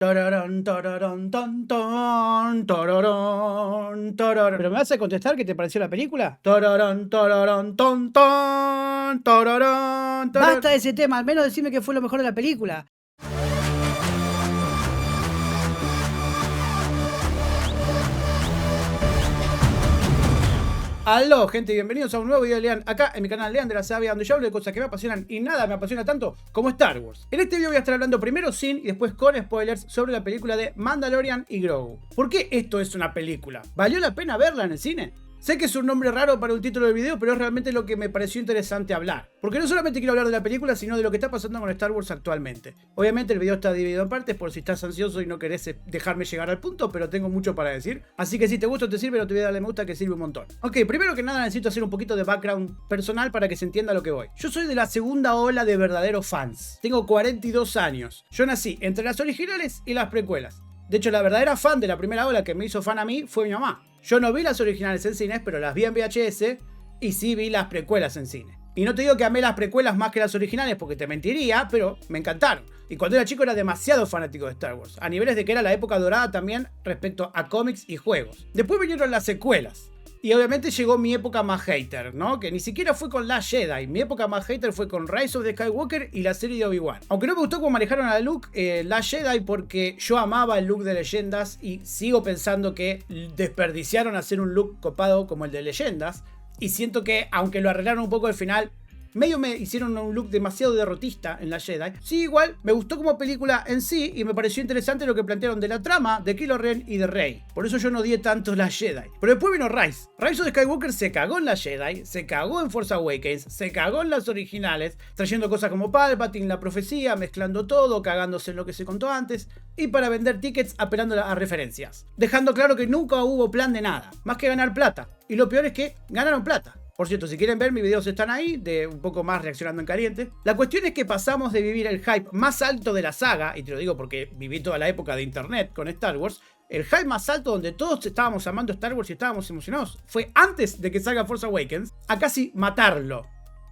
Tararán, tararán, tan, tan, tararán, tararán. ¿Pero me vas a contestar qué te pareció la película? Tararán, tararán, tan, tan, tararán, tararán. Basta de ese tema, al menos decime que fue lo mejor de la película. Aló, gente, bienvenidos a un nuevo video de Lean, acá en mi canal Lean de la Sabia, donde yo hablo de cosas que me apasionan y nada me apasiona tanto como Star Wars. En este video voy a estar hablando primero sin y después con spoilers sobre la película de Mandalorian y Grogu. ¿Por qué esto es una película? ¿Valió la pena verla en el cine? Sé que es un nombre raro para un título del video, pero es realmente lo que me pareció interesante hablar. Porque no solamente quiero hablar de la película, sino de lo que está pasando con Star Wars actualmente. Obviamente el video está dividido en partes por si estás ansioso y no querés dejarme llegar al punto, pero tengo mucho para decir. Así que si te gusta o te sirve, no te voy a darle me gusta, que sirve un montón. Ok, primero que nada necesito hacer un poquito de background personal para que se entienda a lo que voy. Yo soy de la segunda ola de verdaderos fans. Tengo 42 años. Yo nací entre las originales y las precuelas. De hecho, la verdadera fan de la primera ola que me hizo fan a mí fue mi mamá. Yo no vi las originales en cines, pero las vi en VHS y sí vi las precuelas en cine. Y no te digo que amé las precuelas más que las originales porque te mentiría, pero me encantaron. Y cuando era chico era demasiado fanático de Star Wars, a niveles de que era la época dorada también respecto a cómics y juegos. Después vinieron las secuelas. Y obviamente llegó mi época más hater, ¿no? Que ni siquiera fue con Last Jedi. Mi época más hater fue con Rise of the Skywalker y la serie de Obi-Wan. Aunque no me gustó cómo manejaron a Luke, Last Jedi, porque yo amaba el look de Leyendas y sigo pensando que desperdiciaron hacer un look copado como el de Leyendas. Y siento que, aunque lo arreglaron un poco al final, medio me hicieron un look demasiado derrotista en la Jedi. Sí, igual, me gustó como película en sí y me pareció interesante lo que plantearon de la trama, de Kylo Ren y de Rey. Por eso yo no odié tanto la Jedi. Pero después vino Rise. Rise of the Skywalker se cagó en la Jedi, se cagó en Force Awakens, se cagó en las originales, trayendo cosas como Palpatine, la profecía, mezclando todo, cagándose en lo que se contó antes, y para vender tickets apelando a referencias. Dejando claro que nunca hubo plan de nada, más que ganar plata. Y lo peor es que ganaron plata. Por cierto, si quieren ver, mis videos están ahí, de un poco más reaccionando en caliente. La cuestión es que pasamos de vivir el hype más alto de la saga, y te lo digo porque viví toda la época de internet con Star Wars, el hype más alto donde todos estábamos amando Star Wars y estábamos emocionados, fue antes de que salga Force Awakens, a casi matarlo.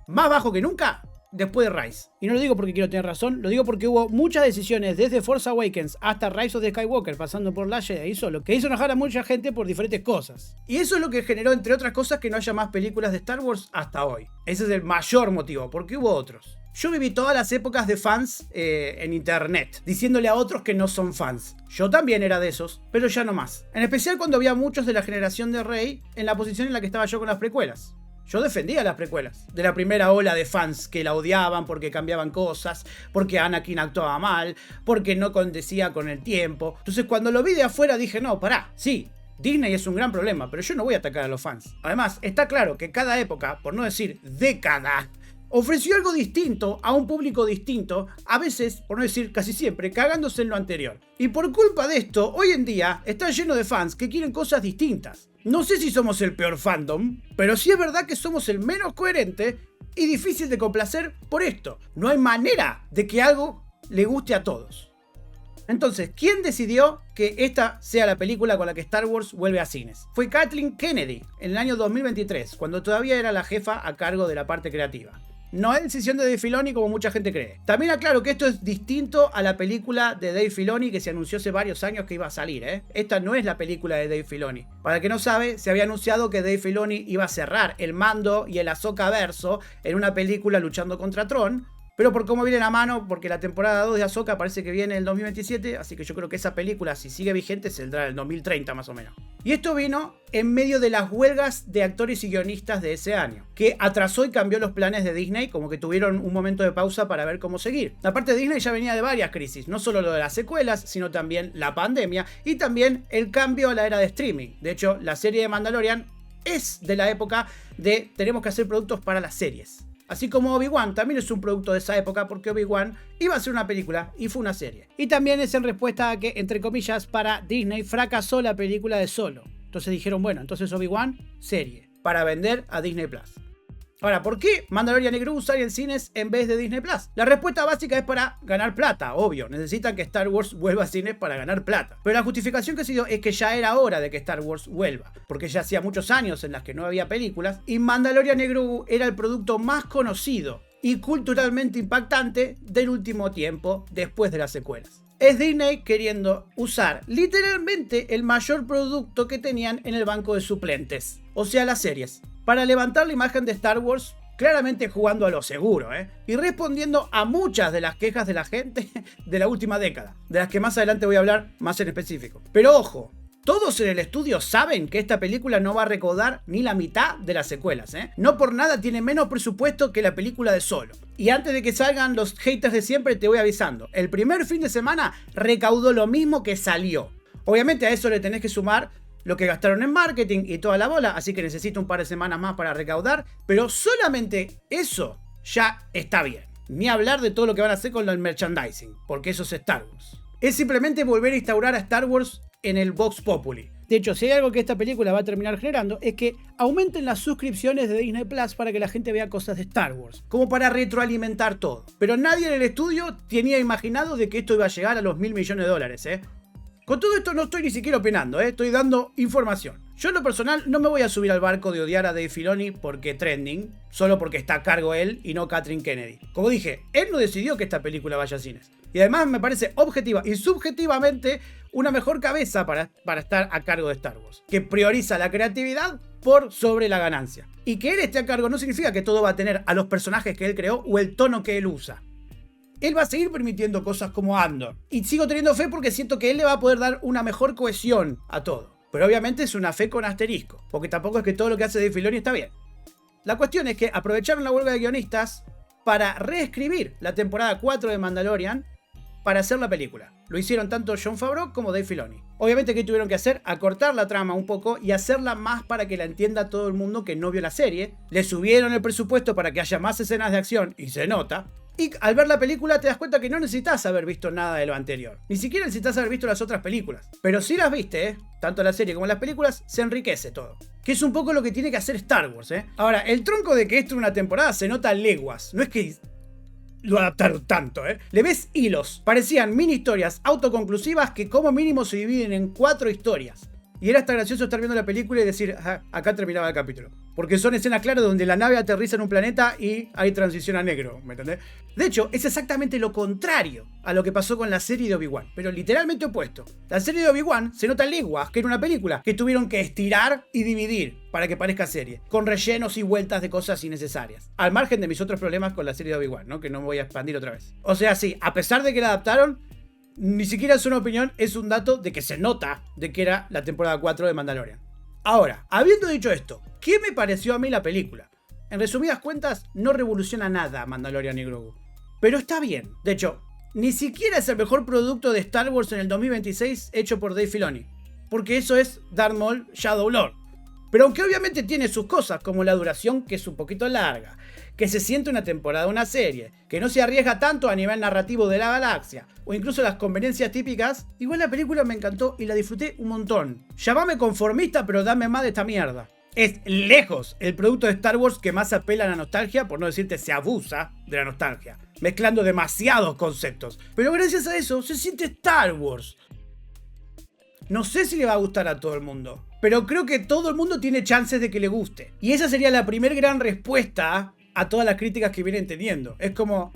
Más bajo que nunca, después de Rise. Y no lo digo porque quiero tener razón, lo digo porque hubo muchas decisiones desde Force Awakens hasta Rise of the Skywalker, pasando por Last Jedi y Solo, que hizo enojar a mucha gente por diferentes cosas. Y eso es lo que generó, entre otras cosas, que no haya más películas de Star Wars hasta hoy. Ese es el mayor motivo, porque hubo otros. Yo viví todas las épocas de fans en internet, diciéndole a otros que no son fans. Yo también era de esos, pero ya no más. En especial cuando había muchos de la generación de Rey en la posición en la que estaba yo con las precuelas. Yo defendía las precuelas, de la primera ola de fans que la odiaban porque cambiaban cosas, porque Anakin actuaba mal, porque no condecía con el tiempo. Entonces cuando lo vi de afuera dije, no, pará, sí, Disney es un gran problema, pero yo no voy a atacar a los fans. Además, está claro que cada época, por no decir década, ofreció algo distinto a un público distinto, a veces, por no decir casi siempre, cagándose en lo anterior. Y por culpa de esto, hoy en día está lleno de fans que quieren cosas distintas. No sé si somos el peor fandom, pero sí es verdad que somos el menos coherente y difícil de complacer por esto. No hay manera de que algo le guste a todos. Entonces, ¿quién decidió que esta sea la película con la que Star Wars vuelve a cines? Fue Kathleen Kennedy en el año 2023, cuando todavía era la jefa a cargo de la parte creativa. No es decisión de Dave Filoni como mucha gente cree. También aclaro que esto es distinto a la película de Dave Filoni que se anunció hace varios años que iba a salir, ¿eh? Esta no es la película de Dave Filoni. Para el que no sabe, se había anunciado que Dave Filoni iba a cerrar el Mando y el Ahsoka verso en una película luchando contra Tron. Pero por cómo viene la mano, porque la temporada 2 de Ahsoka parece que viene en el 2027, así que yo creo que esa película, si sigue vigente, saldrá en el 2030 más o menos. Y esto vino en medio de las huelgas de actores y guionistas de ese año, que atrasó y cambió los planes de Disney, como que tuvieron un momento de pausa para ver cómo seguir. La parte de Disney ya venía de varias crisis, no solo lo de las secuelas, sino también la pandemia y también el cambio a la era de streaming. De hecho, la serie de Mandalorian es de la época de tenemos que hacer productos para las series. Así como Obi-Wan también es un producto de esa época porque Obi-Wan iba a ser una película y fue una serie. Y también es en respuesta a que, entre comillas, para Disney fracasó la película de Solo. Entonces dijeron, bueno, entonces Obi-Wan, serie, para vender a Disney Plus. Ahora, ¿por qué Mandalorian y Grogu salen en cines en vez de Disney Plus? La respuesta básica es para ganar plata, obvio. Necesitan que Star Wars vuelva a cines para ganar plata. Pero la justificación que se dio es que ya era hora de que Star Wars vuelva. Porque ya hacía muchos años en las que no había películas. Y Mandalorian y Grogu era el producto más conocido y culturalmente impactante del último tiempo después de las secuelas. es Disney queriendo usar literalmente el mayor producto que tenían en el banco de suplentes, o sea, las series, para levantar la imagen de Star Wars, claramente jugando a lo seguro, y respondiendo a muchas de las quejas de la gente de la última década, de las que más adelante voy a hablar más en específico. Pero ojo, todos en el estudio saben que esta película no va a recaudar ni la mitad de las secuelas, No por nada tiene menos presupuesto que la película de Solo. Y antes de que salgan los haters de siempre, te voy avisando. El primer fin de semana recaudó lo mismo que salió. Obviamente a eso le tenés que sumar lo que gastaron en marketing y toda la bola, así que necesito un par de semanas más para recaudar, pero solamente eso ya está bien. Ni hablar de todo lo que van a hacer con el merchandising, porque eso es Star Wars. Es simplemente volver a instaurar a Star Wars en el Vox Populi. De hecho, si hay algo que esta película va a terminar generando es que aumenten las suscripciones de Disney Plus para que la gente vea cosas de Star Wars, como para retroalimentar todo. Pero nadie en el estudio tenía imaginado de que esto iba a llegar a los $1.000 millones, Con todo esto no estoy ni siquiera opinando, estoy dando información. Yo en lo personal no me voy a subir al barco de odiar a Dave Filoni porque trending, solo porque está a cargo él y no Kathleen Kennedy. Como dije, él no decidió que esta película vaya a cines. Y además me parece objetiva y subjetivamente una mejor cabeza para estar a cargo de Star Wars, que prioriza la creatividad por sobre la ganancia. Y que él esté a cargo no significa que todo va a tener a los personajes que él creó o el tono que él usa. Él va a seguir permitiendo cosas como Andor. Y sigo teniendo fe porque siento que él le va a poder dar una mejor cohesión a todo. Pero obviamente es una fe con asterisco, porque tampoco es que todo lo que hace Dave Filoni está bien. La cuestión es que aprovecharon la huelga de guionistas para reescribir la temporada 4 de Mandalorian para hacer la película. Lo hicieron tanto Jon Favreau como Dave Filoni. Obviamente, ¿qué tuvieron que hacer? Acortar la trama un poco y hacerla más para que la entienda todo el mundo que no vio la serie. Le subieron el presupuesto para que haya más escenas de acción, y se nota. Y al ver la película te das cuenta que no necesitas haber visto nada de lo anterior. Ni siquiera necesitas haber visto las otras películas. Pero si las viste, tanto la serie como las películas, se enriquece todo. Que es un poco lo que tiene que hacer Star Wars, Ahora, el tronco de que esto es una temporada se nota a leguas. No es que lo adaptaron tanto, Le ves hilos. Parecían mini historias autoconclusivas que como mínimo se dividen en 4 historias. Y era hasta gracioso estar viendo la película y decir, acá terminaba el capítulo. Porque son escenas claras donde la nave aterriza en un planeta y hay transición a negro, ¿me entendés? De hecho, es exactamente lo contrario a lo que pasó con la serie de Obi-Wan, pero literalmente opuesto. La serie de Obi-Wan se nota leguas que era una película que tuvieron que estirar y dividir para que parezca serie, con rellenos y vueltas de cosas innecesarias. Al margen de mis otros problemas con la serie de Obi-Wan, ¿no? Que no me voy a expandir otra vez. O sea, sí, a pesar de que la adaptaron, ni siquiera es una opinión, es un dato de que se nota de que era la temporada 4 de Mandalorian. Ahora, habiendo dicho esto, ¿qué me pareció a mí la película? En resumidas cuentas, no revoluciona nada Mandalorian y Grogu. Pero está bien. De hecho, ni siquiera es el mejor producto de Star Wars en el 2026 hecho por Dave Filoni. Porque eso es Darth Maul Shadow Lord. Pero aunque obviamente tiene sus cosas, como la duración, que es un poquito larga, que se siente una temporada de una serie, que no se arriesga tanto a nivel narrativo de la galaxia, o incluso las conveniencias típicas, igual la película me encantó y la disfruté un montón. Llámame conformista, pero dame más de esta mierda. Es lejos el producto de Star Wars que más apela a la nostalgia, por no decirte se abusa de la nostalgia, mezclando demasiados conceptos. Pero gracias a eso se siente Star Wars. No sé si le va a gustar a todo el mundo, pero creo que todo el mundo tiene chances de que le guste. Y esa sería la primer gran respuesta a todas las críticas que vienen teniendo. Es como,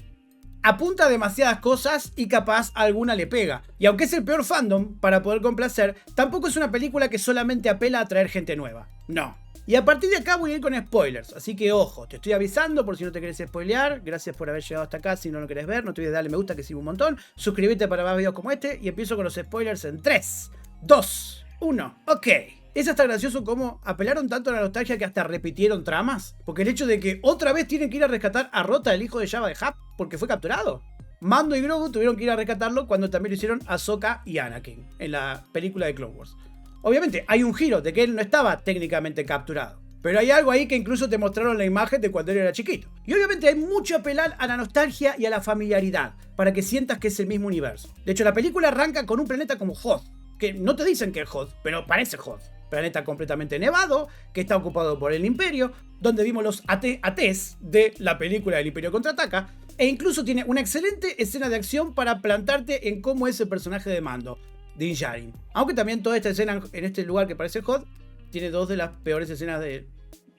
apunta a demasiadas cosas y capaz alguna le pega. Y aunque es el peor fandom para poder complacer, tampoco es una película que solamente apela a atraer gente nueva. No. Y a partir de acá voy a ir con spoilers, así que ojo, te estoy avisando por si no te querés spoilear. Gracias por haber llegado hasta acá, si no lo querés ver, no te olvides de darle me gusta que sirve un montón. Suscríbete para más videos como este y empiezo con los spoilers en 3, 2, 1, ok. Es hasta gracioso cómo apelaron tanto a la nostalgia que hasta repitieron tramas. Porque el hecho de que otra vez tienen que ir a rescatar a Rota, el hijo de Jabba de Hutt, porque fue capturado. Mando y Grogu tuvieron que ir a rescatarlo cuando también lo hicieron Ahsoka y Anakin en la película de Clone Wars. Obviamente hay un giro de que él no estaba técnicamente capturado. Pero hay algo ahí que incluso te mostraron la imagen de cuando él era chiquito. Y obviamente hay mucho apelar a la nostalgia y a la familiaridad, para que sientas que es el mismo universo. De hecho, la película arranca con un planeta como Hoth, que no te dicen que es Hoth, pero parece Hoth. Planeta completamente nevado, que está ocupado por el Imperio, donde vimos los ATs de la película del Imperio Contraataca, e incluso tiene una excelente escena de acción para plantarte en cómo es el personaje de Mando, Din Djarin. Aunque también toda esta escena en este lugar que parece Hoth, tiene dos de las peores escenas de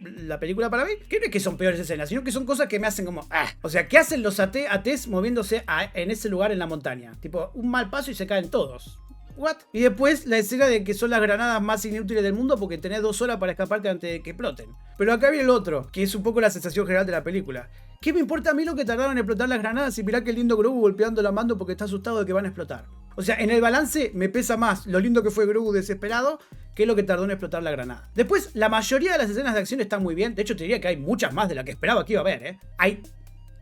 la película para mí, que no es que son peores escenas, sino que son cosas que me hacen como, o sea, ¿qué hacen los ATs moviéndose en ese lugar en la montaña? Tipo, un mal paso y se caen todos. ¿What? Y después la escena de que son las granadas más inútiles del mundo porque tenés 2 horas para escaparte antes de que exploten. Pero acá viene el otro, que es un poco la sensación general de la película. ¿Qué me importa a mí lo que tardaron en explotar las granadas y mirá qué lindo Grogu golpeando la mando porque está asustado de que van a explotar? O sea, en el balance me pesa más lo lindo que fue Grogu desesperado que lo que tardó en explotar la granada. Después, la mayoría de las escenas de acción están muy bien. De hecho, te diría que hay muchas más de las que esperaba que iba a haber, Hay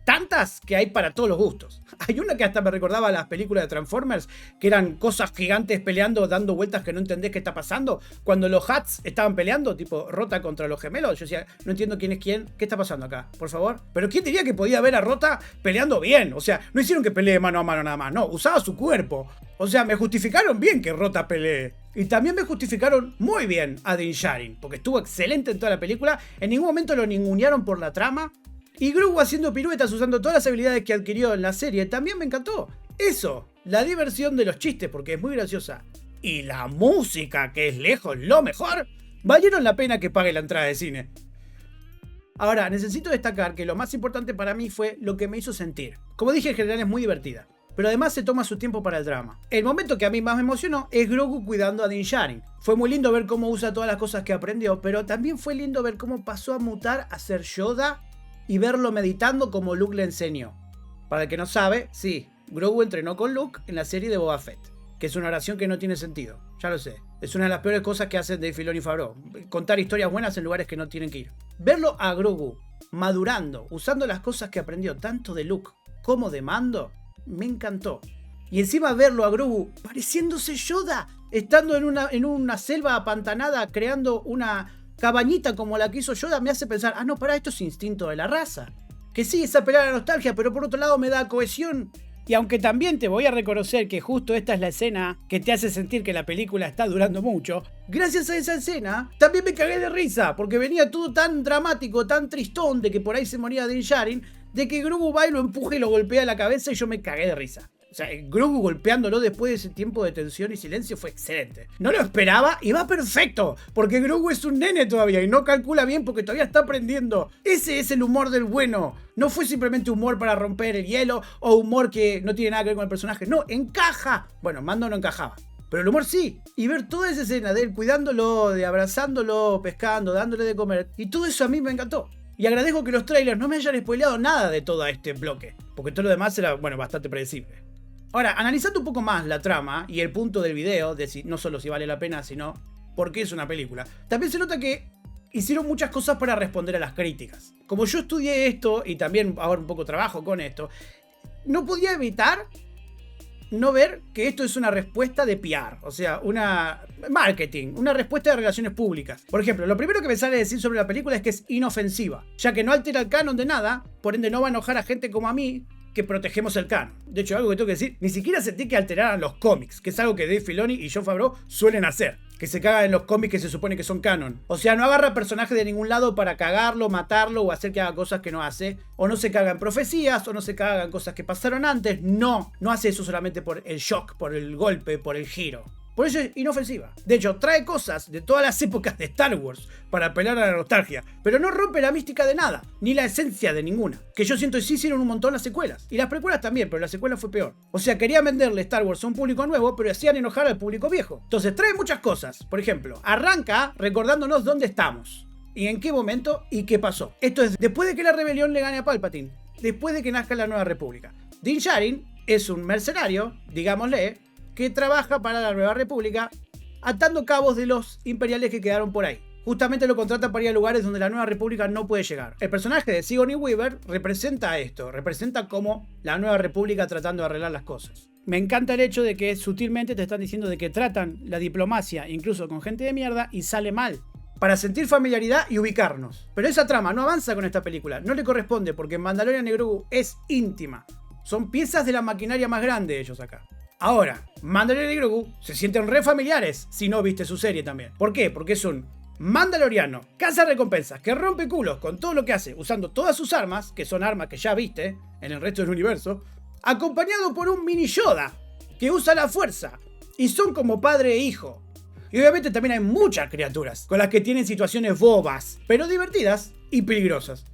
tantas que hay para todos los gustos. Hay una que hasta me recordaba a las películas de Transformers, que eran cosas gigantes peleando, dando vueltas que no entendés qué está pasando. Cuando los Hats estaban peleando, tipo Rota contra los gemelos, yo decía, no entiendo quién es quién, ¿qué está pasando acá? Por favor. Pero ¿quién diría que podía ver a Rota peleando bien? O sea, no hicieron que pelee mano a mano nada más, no, usaba su cuerpo. O sea, me justificaron bien que Rota pelee. Y también me justificaron muy bien a Din Djarin, porque estuvo excelente en toda la película, en ningún momento lo ningunearon por la trama. Y Grogu haciendo piruetas usando todas las habilidades que adquirió en la serie también me encantó. Eso, la diversión de los chistes porque es muy graciosa y la música que es lejos lo mejor, valieron la pena que pague la entrada de cine. Ahora, necesito destacar que lo más importante para mí fue lo que me hizo sentir. Como dije, en general es muy divertida, pero además se toma su tiempo para el drama. El momento que a mí más me emocionó es Grogu cuidando a Din Djarin. Fue muy lindo ver cómo usa todas las cosas que aprendió, pero también fue lindo ver cómo pasó a mutar a ser Yoda y verlo meditando como Luke le enseñó. Para el que no sabe, sí, Grogu entrenó con Luke en la serie de Boba Fett, que es una oración que no tiene sentido, ya lo sé. Es una de las peores cosas que hacen Dave Filoni y Favreau, contar historias buenas en lugares que no tienen que ir. Verlo a Grogu madurando, usando las cosas que aprendió tanto de Luke como de Mando, me encantó. Y encima verlo a Grogu pareciéndose Yoda, estando en una selva apantanada, creando una cabañita como la que hizo Yoda, me hace pensar, no, pará, esto es instinto de la raza. Que sí, es apelar a la nostalgia, pero por otro lado me da cohesión. Y aunque también te voy a reconocer que justo esta es la escena que te hace sentir que la película está durando mucho, gracias a esa escena también me cagué de risa, porque venía todo tan dramático, tan tristón de que por ahí se moría Din Djarin, de que Grogu va y lo empuja y lo golpea la cabeza y yo me cagué de risa. O sea, Grogu golpeándolo después de ese tiempo de tensión y silencio fue excelente. No lo esperaba y va perfecto, porque Grogu es un nene todavía y no calcula bien porque todavía está aprendiendo. Ese es el humor del bueno. No fue simplemente humor para romper el hielo o humor que no tiene nada que ver con el personaje. No, encaja. Bueno, Mando no encajaba, pero el humor sí. Y ver toda esa escena de él cuidándolo, de abrazándolo, pescando, dándole de comer, y todo eso a mí me encantó. Y agradezco que los trailers no me hayan spoileado nada de todo este bloque, porque todo lo demás era, bueno, bastante predecible. Ahora, analizando un poco más la trama y el punto del video, de no solo si vale la pena, sino por qué es una película, también se nota que hicieron muchas cosas para responder a las críticas. Como yo estudié esto y también ahora un poco trabajo con esto, no podía evitar no ver que esto es una respuesta de PR, o sea, una marketing, una respuesta de relaciones públicas. Por ejemplo, lo primero que me sale a decir sobre la película es que es inofensiva, ya que no altera el canon de nada, por ende no va a enojar a gente como a mí, que protegemos el canon. De hecho, algo que tengo que decir, ni siquiera sentí que alteraran los cómics, que es algo que Dave Filoni y Jon Favreau suelen hacer, que se cagan en los cómics que se supone que son canon. O sea, no agarra personajes de ningún lado para cagarlo, matarlo o hacer que haga cosas que no hace. O no se cagan profecías, o no se cagan cosas que pasaron antes. No hace eso solamente por el shock, por el golpe, por el giro. Por eso es inofensiva. De hecho, trae cosas de todas las épocas de Star Wars para apelar a la nostalgia, pero no rompe la mística de nada, ni la esencia de ninguna. Que yo siento que sí hicieron un montón las secuelas. Y las precuelas también, pero la secuela fue peor. O sea, querían venderle Star Wars a un público nuevo, pero hacían enojar al público viejo. Entonces trae muchas cosas. Por ejemplo, arranca recordándonos dónde estamos, y en qué momento y qué pasó. Esto es después de que la rebelión le gane a Palpatine, después de que nazca la Nueva República. Din Djarin es un mercenario, digámosle, que trabaja para la Nueva República atando cabos de los imperiales que quedaron por ahí. Justamente lo contratan para ir a lugares donde la Nueva República no puede llegar. El personaje de Sigourney Weaver representa esto, representa como la Nueva República tratando de arreglar las cosas. Me encanta el hecho de que sutilmente te están diciendo de que tratan la diplomacia incluso con gente de mierda y sale mal, para sentir familiaridad y ubicarnos. Pero esa trama no avanza con esta película, no le corresponde porque Mandalorian y Grogu es íntima. Son piezas de la maquinaria más grande de ellos acá. Ahora, Mandalorian y Grogu se sienten re familiares si no viste su serie también. ¿Por qué? Porque es un mandaloriano, caza recompensas, que rompe culos con todo lo que hace, usando todas sus armas, que son armas que ya viste en el resto del universo, acompañado por un mini Yoda, que usa la fuerza, y son como padre e hijo. Y obviamente también hay muchas criaturas con las que tienen situaciones bobas, pero divertidas y peligrosas.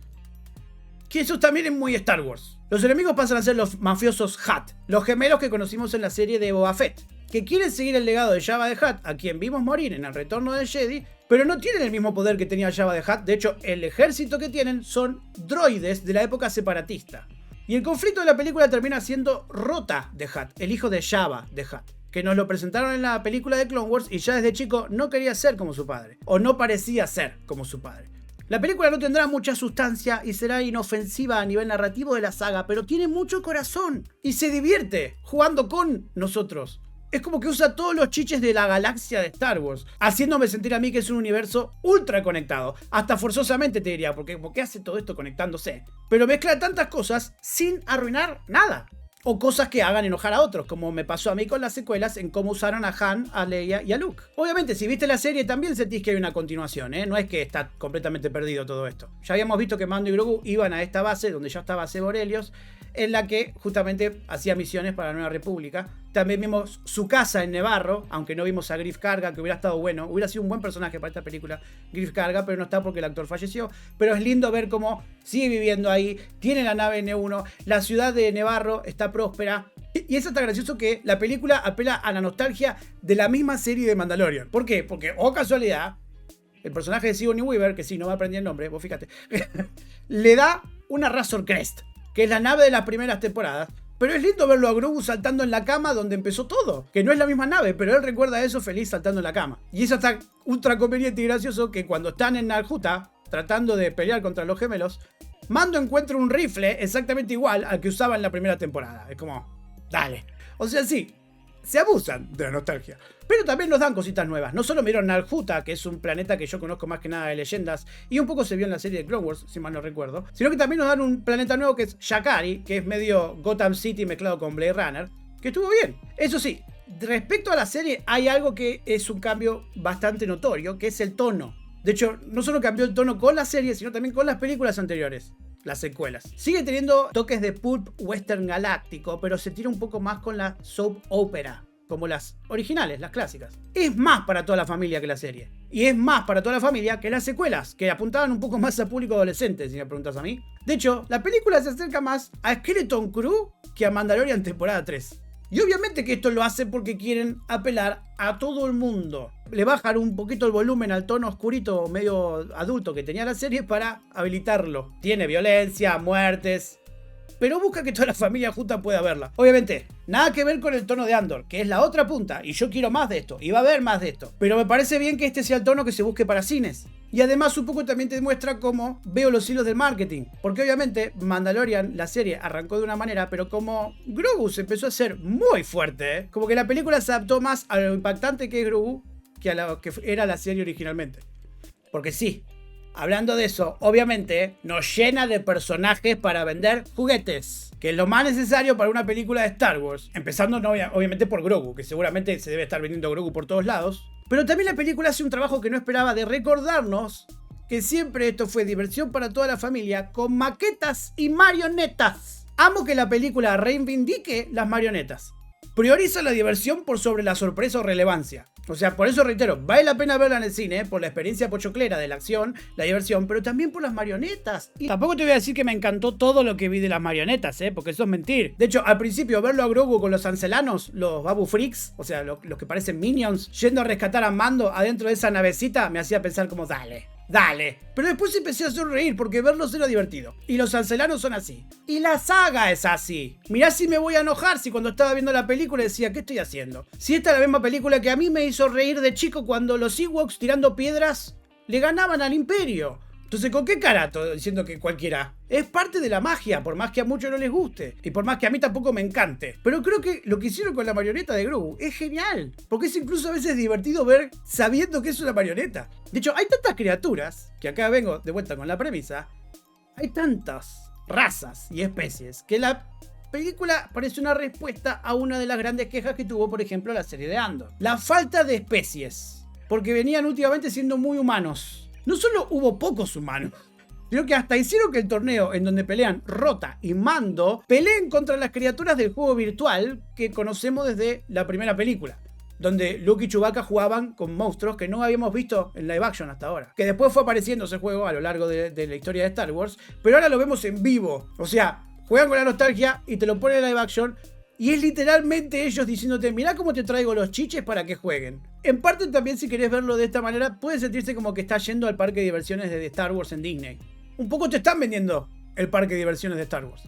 Que eso también es muy Star Wars. Los enemigos pasan a ser los mafiosos Hutt, los gemelos que conocimos en la serie de Boba Fett, que quieren seguir el legado de Jabba the Hutt, a quien vimos morir en El Retorno del Jedi, pero no tienen el mismo poder que tenía Jabba the Hutt. De hecho, el ejército que tienen son droides de la época separatista. Y el conflicto de la película termina siendo Rota the Hutt, el hijo de Jabba the Hutt, que nos lo presentaron en la película de Clone Wars y ya desde chico no quería ser como su padre, o no parecía ser como su padre. La película no tendrá mucha sustancia y será inofensiva a nivel narrativo de la saga, pero tiene mucho corazón y se divierte jugando con nosotros. Es como que usa todos los chiches de la galaxia de Star Wars, haciéndome sentir a mí que es un universo ultra conectado. Hasta forzosamente te diría, porque hace todo esto conectándose. Pero mezcla tantas cosas sin arruinar nada. O cosas que hagan enojar a otros, como me pasó a mí con las secuelas en cómo usaron a Han, a Leia y a Luke. Obviamente, si viste la serie también sentís que hay una continuación, ¿eh? No es que está completamente perdido todo esto. Ya habíamos visto que Mando y Grogu iban a esta base, donde ya estaba Seb Orelios, en la que justamente hacía misiones para la Nueva República. También vimos su casa en Nevarro, aunque no vimos a Griff Karga, que hubiera estado bueno. Hubiera sido un buen personaje para esta película, Griff Karga, pero no está porque el actor falleció. Pero es lindo ver cómo sigue viviendo ahí, tiene la nave N1, la ciudad de Nevarro está próspera. Y eso está gracioso que la película apela a la nostalgia de la misma serie de Mandalorian. ¿Por qué? Porque, oh casualidad, el personaje de Sigourney Weaver, que sí, no me aprendí el nombre, vos fíjate, le da una Razor Crest, que es la nave de las primeras temporadas. Pero es lindo verlo a Grogu saltando en la cama donde empezó todo. Que no es la misma nave, pero él recuerda eso feliz saltando en la cama. Y eso está ultra conveniente y gracioso que cuando están en Narjuta, tratando de pelear contra los gemelos, Mando encuentra un rifle exactamente igual al que usaba en la primera temporada. Es como, dale. O sea, sí, se abusan de la nostalgia. Pero también nos dan cositas nuevas. No solo me dieron Narjuta, que es un planeta que yo conozco más que nada de leyendas, y un poco se vio en la serie de Clone Wars, si mal no recuerdo, sino que también nos dan un planeta nuevo que es Yaqari, que es medio Gotham City mezclado con Blade Runner, que estuvo bien. Eso sí, respecto a la serie hay algo que es un cambio bastante notorio, que es el tono. De hecho, no solo cambió el tono con la serie, sino también con las películas anteriores, las secuelas. Sigue teniendo toques de pulp western galáctico, pero se tira un poco más con la soap opera, como las originales, las clásicas. Es más para toda la familia que la serie. Y es más para toda la familia que las secuelas, que apuntaban un poco más a público adolescente, si me preguntas a mí. De hecho, la película se acerca más a Skeleton Crew que a Mandalorian temporada 3. Y obviamente que esto lo hace porque quieren apelar a todo el mundo. Le bajan un poquito el volumen al tono oscurito, medio adulto que tenía la serie para habilitarlo. Tiene violencia, muertes, pero busca que toda la familia junta pueda verla. Obviamente, nada que ver con el tono de Andor, que es la otra punta, y yo quiero más de esto, y va a haber más de esto. Pero me parece bien que este sea el tono que se busque para cines. Y además un poco también te demuestra cómo veo los hilos del marketing. Porque obviamente Mandalorian, la serie, arrancó de una manera, pero como Grogu se empezó a hacer muy fuerte, ¿eh? Como que la película se adaptó más a lo impactante que es Grogu que a lo que era la serie originalmente. Porque sí, hablando de eso, obviamente nos llena de personajes para vender juguetes, que es lo más necesario para una película de Star Wars. Empezando obviamente por Grogu, que seguramente se debe estar vendiendo Grogu por todos lados. Pero también la película hace un trabajo que no esperaba de recordarnos que siempre esto fue diversión para toda la familia con maquetas y marionetas. Amo que la película reivindique las marionetas. Prioriza la diversión por sobre la sorpresa o relevancia. O sea, por eso reitero, vale la pena verla en el cine, por la experiencia pochoclera de la acción, la diversión, pero también por las marionetas. Y tampoco te voy a decir que me encantó todo lo que vi de las marionetas, porque eso es mentir. De hecho, al principio, verlo a Grogu con los ancelanos, los Babu Freaks, o sea, los que parecen Minions, yendo a rescatar a Mando adentro de esa navecita, me hacía pensar como, dale. Pero después empecé a sonreír porque verlos era divertido. Y los ancelanos son así. Y la saga es así. Mirá si me voy a enojar si cuando estaba viendo la película decía, ¿qué estoy haciendo? Si esta es la misma película que a mí me hizo reír de chico cuando los Ewoks tirando piedras le ganaban al Imperio. Entonces, ¿con qué cara estoy diciendo que cualquiera? Es parte de la magia, por más que a muchos no les guste. Y por más que a mí tampoco me encante. Pero creo que lo que hicieron con la marioneta de Grogu es genial. Porque es incluso a veces divertido ver sabiendo que es una marioneta. De hecho, hay tantas criaturas, que acá vengo de vuelta con la premisa. Hay tantas razas y especies que la película parece una respuesta a una de las grandes quejas que tuvo, por ejemplo, la serie de Andor. La falta de especies. Porque venían últimamente siendo muy humanos. No solo hubo pocos humanos, sino que hasta hicieron que el torneo en donde pelean Rota y Mando peleen contra las criaturas del juego virtual que conocemos desde la primera película. donde Luke y Chewbacca jugaban con monstruos que no habíamos visto en live action hasta ahora. Que después fue apareciendo ese juego a lo largo de la historia de Star Wars, pero ahora lo vemos en vivo. O sea, juegan con la nostalgia y te lo ponen en live action. Y es literalmente ellos diciéndote, mirá cómo te traigo los chiches para que jueguen. En parte también, si querés verlo de esta manera, puede sentirse como que estás yendo al parque de diversiones de Star Wars en Disney. Un poco te están vendiendo el parque de diversiones de Star Wars.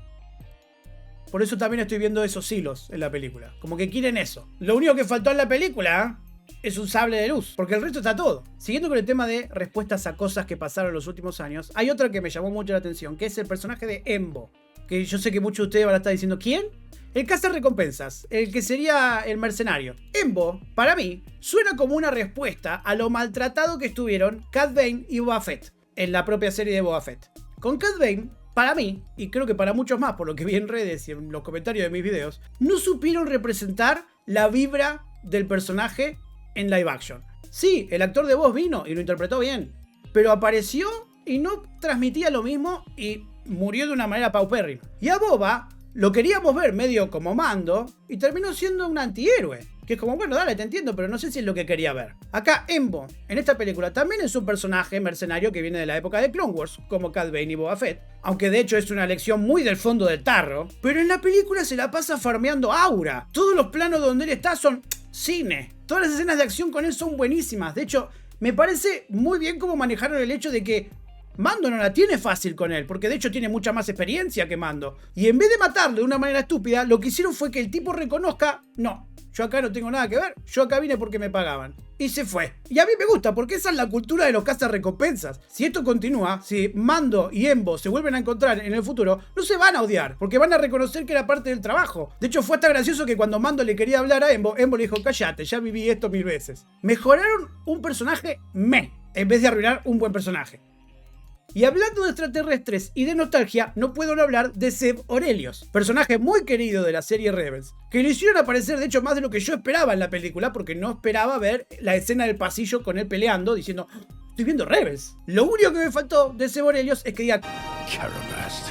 Por eso también estoy viendo esos hilos en la película. Como que quieren eso. Lo único que faltó en la película es un sable de luz, porque el resto está todo. Siguiendo con el tema de respuestas a cosas que pasaron en los últimos años, hay otra que me llamó mucho la atención, que es el personaje de Embo. Que yo sé que muchos de ustedes van a estar diciendo, ¿quién? El cazarrecompensas, el que sería el mercenario. Embo, para mí, suena como una respuesta a lo maltratado que estuvieron Cad Bane y Boba Fett en la propia serie de Boba Fett. Con Cad Bane, para mí, y creo que para muchos más, por lo que vi en redes y en los comentarios de mis videos, no supieron representar la vibra del personaje en live action. Sí, el actor de voz vino y lo interpretó bien, pero apareció y no transmitía lo mismo y murió de una manera paupérrima. Y a Boba lo queríamos ver medio como Mando y terminó siendo un antihéroe. Que es como, bueno, dale, te entiendo, pero no sé si es lo que quería ver. Acá, Embo, en esta película, también es un personaje mercenario que viene de la época de Clone Wars, como Cad Bane y Boba Fett. Aunque de hecho es una lección muy del fondo del tarro. Pero en la película se la pasa farmeando aura. Todos los planos donde él está son cine. Todas las escenas de acción con él son buenísimas. De hecho, me parece muy bien cómo manejaron el hecho de que Mando no la tiene fácil con él, porque de hecho tiene mucha más experiencia que Mando. Y en vez de matarlo de una manera estúpida, lo que hicieron fue que el tipo reconozca, no, yo acá no tengo nada que ver, yo acá vine porque me pagaban. Y se fue. Y a mí me gusta, porque esa es la cultura de los cazarrecompensas. Si esto continúa, si Mando y Embo se vuelven a encontrar en el futuro, no se van a odiar, porque van a reconocer que era parte del trabajo. De hecho, fue hasta gracioso que cuando Mando le quería hablar a Embo, Embo le dijo, cállate, ya viví esto 1000 veces. Mejoraron un personaje en vez de arruinar un buen personaje. Y hablando de extraterrestres y de nostalgia, no puedo no hablar de Zeb Orrelios, personaje muy querido de la serie Rebels, que lo hicieron aparecer de hecho más de lo que yo esperaba en la película, porque no esperaba ver la escena del pasillo con él peleando, diciendo, estoy viendo Rebels. Lo único que me faltó de Zeb Orrelios es que diga Carabast.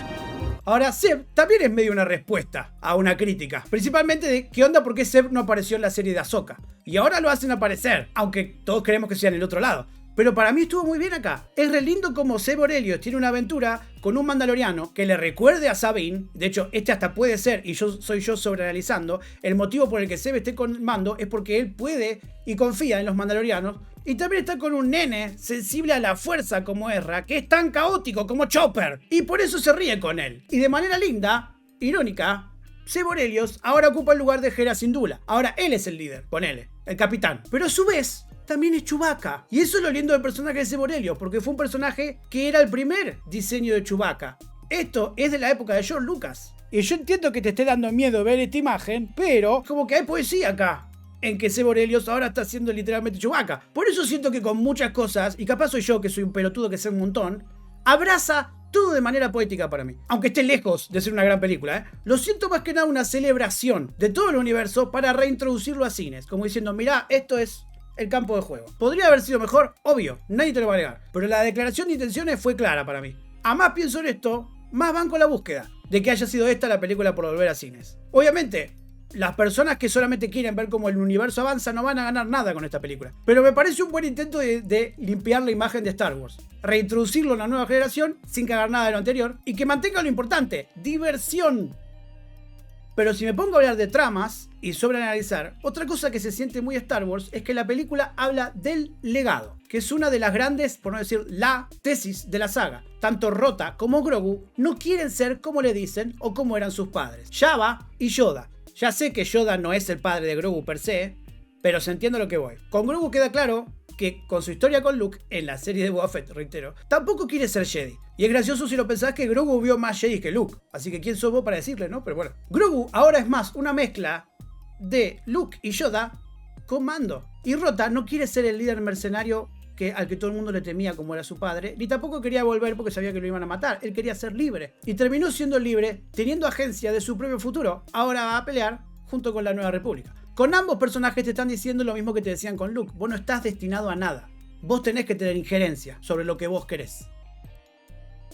Ahora, Zeb también es medio una respuesta a una crítica, principalmente de qué onda por qué Zeb no apareció en la serie de Ahsoka. Y ahora lo hacen aparecer, aunque todos queremos que sea en el otro lado. Pero para mí estuvo muy bien acá. Es re lindo como Zeb Orrelios tiene una aventura con un mandaloriano que le recuerde a Sabine. De hecho, este hasta puede ser, y soy yo sobreanalizando, el motivo por el que Zeb esté con Mando es porque él puede y confía en los mandalorianos. Y también está con un nene sensible a la fuerza como Ezra, que es tan caótico como Chopper. Y por eso se ríe con él. Y de manera linda, irónica, Zeb Orrelios ahora ocupa el lugar de Hera Syndulla. Ahora él es el líder, ponele, el capitán. Pero a su vez también es Chewbacca. Y eso es lo lindo del personaje de Zeb Orrelios, porque fue un personaje que era el primer diseño de Chewbacca. Esto es de la época de George Lucas. Y yo entiendo que te esté dando miedo ver esta imagen, pero como que hay poesía acá, en que Zeb Orrelios ahora está haciendo literalmente Chewbacca. Por eso siento que con muchas cosas, y capaz soy yo que soy un pelotudo que sé un montón, abraza todo de manera poética para mí. Aunque esté lejos de ser una gran película, lo siento más que nada una celebración de todo el universo para reintroducirlo a cines. Como diciendo, mirá, esto es el campo de juego. ¿Podría haber sido mejor? Obvio, nadie te lo va a negar. Pero la declaración de intenciones fue clara para mí. A más pienso en esto, más van con la búsqueda de que haya sido esta la película por volver a cines. Obviamente, las personas que solamente quieren ver cómo el universo avanza no van a ganar nada con esta película. Pero me parece un buen intento de limpiar la imagen de Star Wars. Reintroducirlo en la nueva generación sin cagar nada de lo anterior. Y que mantenga lo importante, diversión. Pero si me pongo a hablar de tramas y sobreanalizar, otra cosa que se siente muy Star Wars es que la película habla del legado, que es una de las grandes, por no decir la tesis de la saga. Tanto Rota como Grogu no quieren ser como le dicen o como eran sus padres, Jabba y Yoda. Ya sé que Yoda no es el padre de Grogu per se, pero se entiende a lo que voy. Con Grogu queda claro que con su historia con Luke, en la serie de Boba Fett, reitero, tampoco quiere ser Jedi. Y es gracioso si lo pensás que Grogu vio más Jedi que Luke. Así que quién sos vos para decirle, ¿no? Pero bueno. Grogu ahora es más una mezcla de Luke y Yoda con Mando. Y Rota no quiere ser el líder mercenario al que todo el mundo le temía como era su padre, ni tampoco quería volver porque sabía que lo iban a matar. Él quería ser libre. Y terminó siendo libre, teniendo agencia de su propio futuro. Ahora va a pelear junto con la Nueva República. Con ambos personajes te están diciendo lo mismo que te decían con Luke. Vos no estás destinado a nada. Vos tenés que tener injerencia sobre lo que vos querés.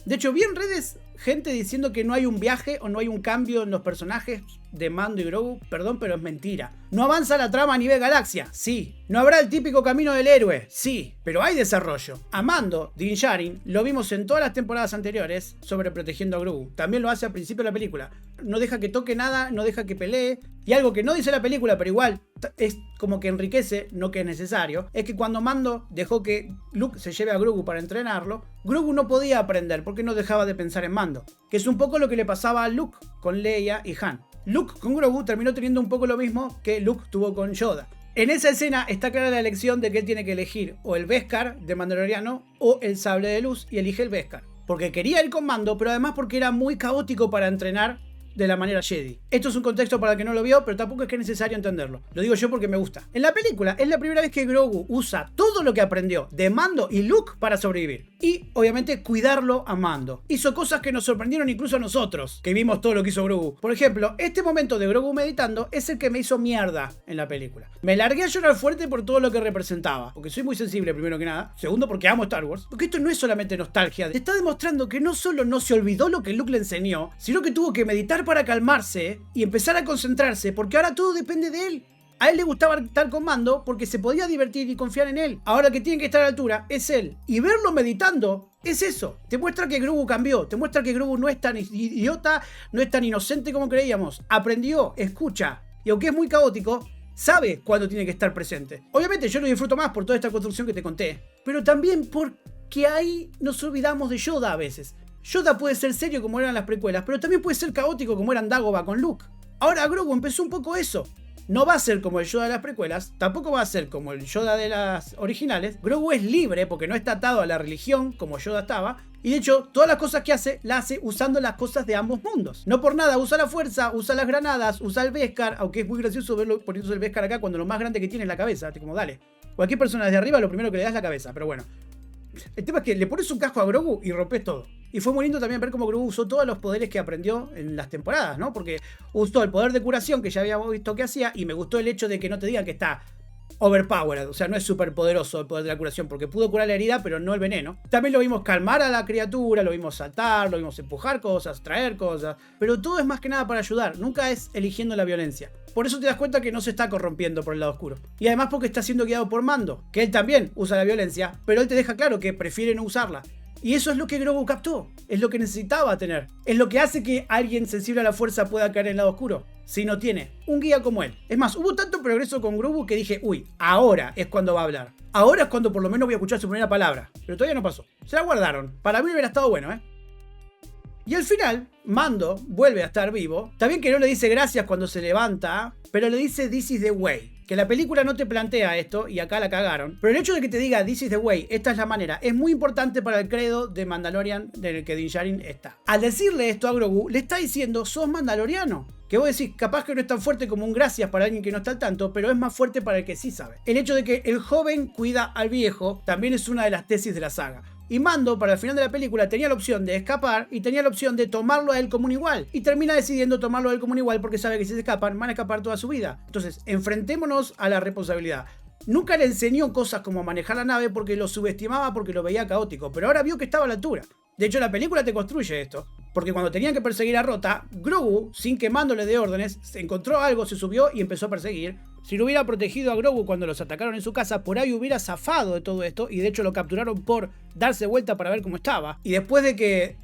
De hecho, vi en redes gente diciendo que no hay un viaje o no hay un cambio en los personajes de Mando y Grogu, perdón, pero es mentira. ¿No avanza la trama a nivel galaxia? Sí. ¿No habrá el típico camino del héroe? Sí. Pero hay desarrollo. A Mando, Din Djarin, lo vimos en todas las temporadas anteriores sobre protegiendo a Grogu. También lo hace al principio de la película. No deja que toque nada, no deja que pelee. Y algo que no dice la película, pero igual es como que enriquece, no que es necesario, es que cuando Mando dejó que Luke se lleve a Grogu para entrenarlo, Grogu no podía aprender porque no dejaba de pensar en Mando. Que es un poco lo que le pasaba a Luke con Leia y Han. Luke con Grogu terminó teniendo un poco lo mismo que Luke tuvo con Yoda. En esa escena está clara la elección de que él tiene que elegir o el Beskar de Mandaloriano o el sable de luz, y elige el Beskar. Porque quería ir con Mando, pero además porque era muy caótico para entrenar de la manera Jedi. Esto es un contexto para el que no lo vio, pero tampoco es que es necesario entenderlo. Lo digo yo porque me gusta. En la película es la primera vez que Grogu usa todo lo que aprendió de Mando y Luke para sobrevivir. Y, obviamente, cuidarlo a Mando. Hizo cosas que nos sorprendieron incluso a nosotros, que vimos todo lo que hizo Grogu. Por ejemplo, este momento de Grogu meditando es el que me hizo mierda en la película. Me largué a llorar fuerte por todo lo que representaba, porque soy muy sensible, primero que nada. Segundo, porque amo Star Wars. Porque esto no es solamente nostalgia. Te está demostrando que no solo no se olvidó lo que Luke le enseñó, sino que tuvo que meditar para calmarse y empezar a concentrarse, porque ahora todo depende de él. A él le gustaba estar con Mando porque se podía divertir y confiar en él. Ahora que tiene que estar a la altura es él. Y verlo meditando es eso. Te muestra que Grogu cambió. Te muestra que Grogu no es tan idiota, no es tan inocente como creíamos. Aprendió, escucha. Y aunque es muy caótico, sabe cuándo tiene que estar presente. Obviamente yo lo disfruto más por toda esta construcción que te conté, pero también porque ahí nos olvidamos de Yoda a veces. Yoda puede ser serio como eran las precuelas, pero también puede ser caótico como eran Dagobah con Luke. Ahora Grogu empezó un poco eso. No va a ser como el Yoda de las precuelas, tampoco va a ser como el Yoda de las originales. Grogu es libre porque no está atado a la religión como Yoda estaba. Y de hecho, todas las cosas que hace, las hace usando las cosas de ambos mundos. No por nada, usa la fuerza, usa las granadas, usa el Beskar. Aunque es muy gracioso verlo poniéndose el Beskar acá cuando lo más grande que tiene es la cabeza. Como dale, cualquier persona desde arriba lo primero que le da es la cabeza, pero bueno. El tema es que le pones un casco a Grogu y rompes todo. Y fue muy lindo también ver cómo Grogu usó todos los poderes que aprendió en las temporadas, ¿no? Porque usó el poder de curación que ya habíamos visto que hacía, y me gustó el hecho de que no te digan que está overpowered, o sea, no es súper poderoso el poder de la curación, porque pudo curar la herida, pero no el veneno. También lo vimos calmar a la criatura, lo vimos saltar, lo vimos empujar cosas, traer cosas, pero todo es más que nada para ayudar, nunca es eligiendo la violencia. Por eso te das cuenta que no se está corrompiendo por el lado oscuro. Y además porque está siendo guiado por Mando, que él también usa la violencia, pero él te deja claro que prefiere no usarla. Y eso es lo que Grogu captó, es lo que necesitaba tener, es lo que hace que alguien sensible a la fuerza pueda caer en el lado oscuro, si no tiene un guía como él. Es más, hubo tanto progreso con Grogu que dije, uy, ahora es cuando va a hablar. Ahora es cuando por lo menos voy a escuchar su primera palabra. Pero todavía no pasó. Se la guardaron. Para mí hubiera estado bueno, ¿eh? Y al final, Mando vuelve a estar vivo. Está bien que no le dice gracias cuando se levanta, pero le dice this is the way. Que la película no te plantea esto, y acá la cagaron. Pero el hecho de que te diga this is the way, esta es la manera, es muy importante para el credo de Mandalorian en el que Din Djarin está. Al decirle esto a Grogu, le está diciendo, sos mandaloriano. Que vos decís, capaz que no es tan fuerte como un gracias para alguien que no está al tanto, pero es más fuerte para el que sí sabe. El hecho de que el joven cuida al viejo también es una de las tesis de la saga. Y Mando, para el final de la película, tenía la opción de escapar y tenía la opción de tomarlo a él como un igual. Y termina decidiendo tomarlo a él como un igual porque sabe que si se escapan, van a escapar toda su vida. Entonces, enfrentémonos a la responsabilidad. Nunca le enseñó cosas como manejar la nave porque lo subestimaba, porque lo veía caótico, pero ahora vio que estaba a la altura. De hecho, la película te construye esto, porque cuando tenían que perseguir a Rota, Grogu, sin que Mando le dé órdenes, se encontró algo, se subió y empezó a perseguir. Si lo hubiera protegido a Grogu cuando los atacaron en su casa, por ahí hubiera zafado de todo esto, y de hecho lo capturaron por darse vuelta para ver cómo estaba. Y después de que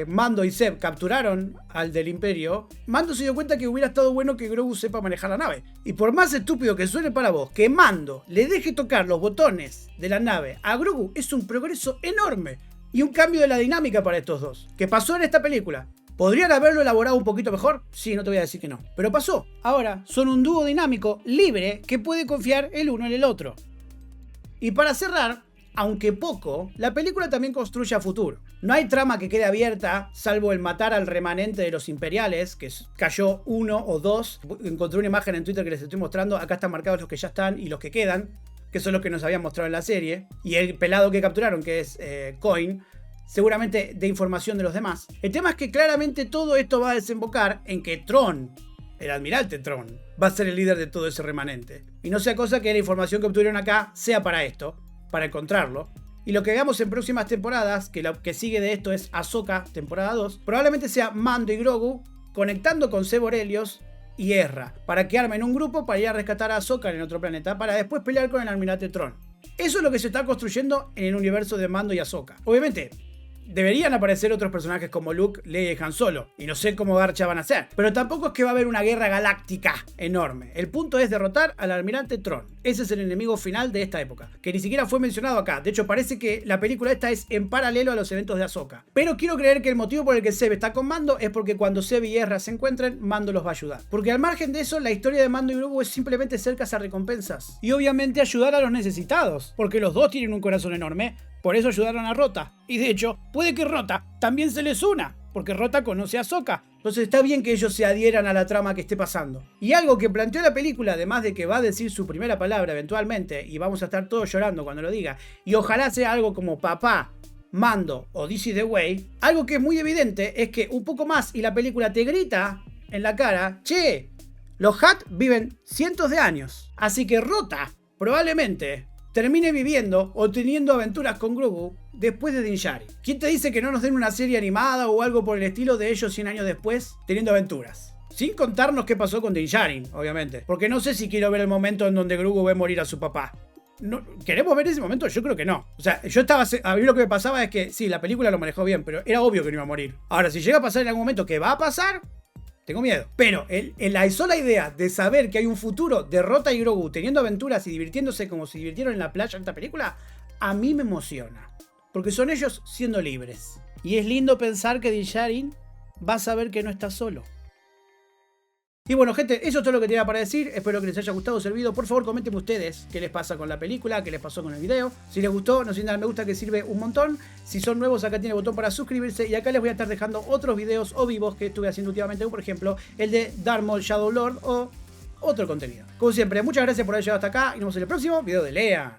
Mando y Zeb capturaron al del Imperio, Mando se dio cuenta que hubiera estado bueno que Grogu sepa manejar la nave. Y por más estúpido que suene para vos, que Mando le deje tocar los botones de la nave a Grogu es un progreso enorme. Y un cambio de la dinámica para estos dos, que pasó en esta película. ¿Podrían haberlo elaborado un poquito mejor? Sí, no te voy a decir que no. Pero pasó. Ahora son un dúo dinámico, libre, que puede confiar el uno en el otro. Y para cerrar, aunque poco, la película también construye a futuro. No hay trama que quede abierta, salvo el matar al remanente de los imperiales, que cayó uno o dos. Encontré una imagen en Twitter que les estoy mostrando. Acá están marcados los que ya están y los que quedan, que son los que nos habían mostrado en la serie. Y el pelado que capturaron, que es Coin, seguramente de información de los demás. El tema es que claramente todo esto va a desembocar en que Tron, el almirante Tron, va a ser el líder de todo ese remanente. Y no sea cosa que la información que obtuvieron acá sea para esto, para encontrarlo. y lo que veamos en próximas temporadas, que lo que sigue de esto es Ahsoka, temporada 2, probablemente sea Mando y Grogu conectando con Zeb Orrelios y Ezra, para que armen un grupo para ir a rescatar a Ahsoka en otro planeta, para después pelear con el Almirante Tron. Eso es lo que se está construyendo en el universo de Mando y Ahsoka. Obviamente, deberían aparecer otros personajes como Luke, Leia y Han Solo, y no sé cómo garcha van a ser, pero tampoco es que va a haber una guerra galáctica enorme. El punto es derrotar al Almirante Tron. Ese es el enemigo final de esta época, que ni siquiera fue mencionado acá. De hecho, parece que la película esta es en paralelo a los eventos de Ahsoka. Pero quiero creer que el motivo por el que Zeb está con Mando es porque cuando Zeb y Ezra se encuentren, Mando los va a ayudar. Porque al margen de eso, la historia de Mando y Grogu es simplemente ser cazarrecompensas. Y obviamente ayudar a los necesitados, porque los dos tienen un corazón enorme. Por eso ayudaron a Rota. Y de hecho, puede que Rota también se les una, porque Rota conoce a Ahsoka. Entonces está bien que ellos se adhieran a la trama que esté pasando. Y algo que planteó la película, además de que va a decir su primera palabra eventualmente, y vamos a estar todos llorando cuando lo diga, y ojalá sea algo como papá, Mando o This is the way, algo que es muy evidente es que un poco más y la película te grita en la cara, che, los Hutt viven cientos de años. Así que Rota probablemente termine viviendo o teniendo aventuras con Grogu después de Din Djarin. ¿Quién te dice que no nos den una serie animada o algo por el estilo de ellos 100 años después teniendo aventuras? Sin contarnos qué pasó con Din Djarin, obviamente. Porque no sé si quiero ver el momento en donde Grogu ve morir a su papá. No, ¿queremos ver ese momento? Yo creo que no. O sea, a mí lo que me pasaba es que sí, la película lo manejó bien, pero era obvio que no iba a morir. Ahora, si llega a pasar en algún momento que va a pasar, tengo miedo. Pero la sola idea de saber que hay un futuro de Rota y Grogu teniendo aventuras y divirtiéndose como se divirtieron en la playa en esta película, a mí me emociona. Porque son ellos siendo libres. Y es lindo pensar que Din Djarin va a saber que no está solo. Y bueno, gente, eso es todo lo que tenía para decir. Espero que les haya gustado, servido. Por favor, coméntenme ustedes qué les pasa con la película, qué les pasó con el video. Si les gustó, no sientan el me gusta, que sirve un montón. Si son nuevos, acá tiene el botón para suscribirse. Y acá les voy a estar dejando otros videos o vivos que estuve haciendo últimamente. Por ejemplo, el de Darth Maul Shadow Lord o otro contenido. Como siempre, muchas gracias por haber llegado hasta acá. Y nos vemos en el próximo video de Lea.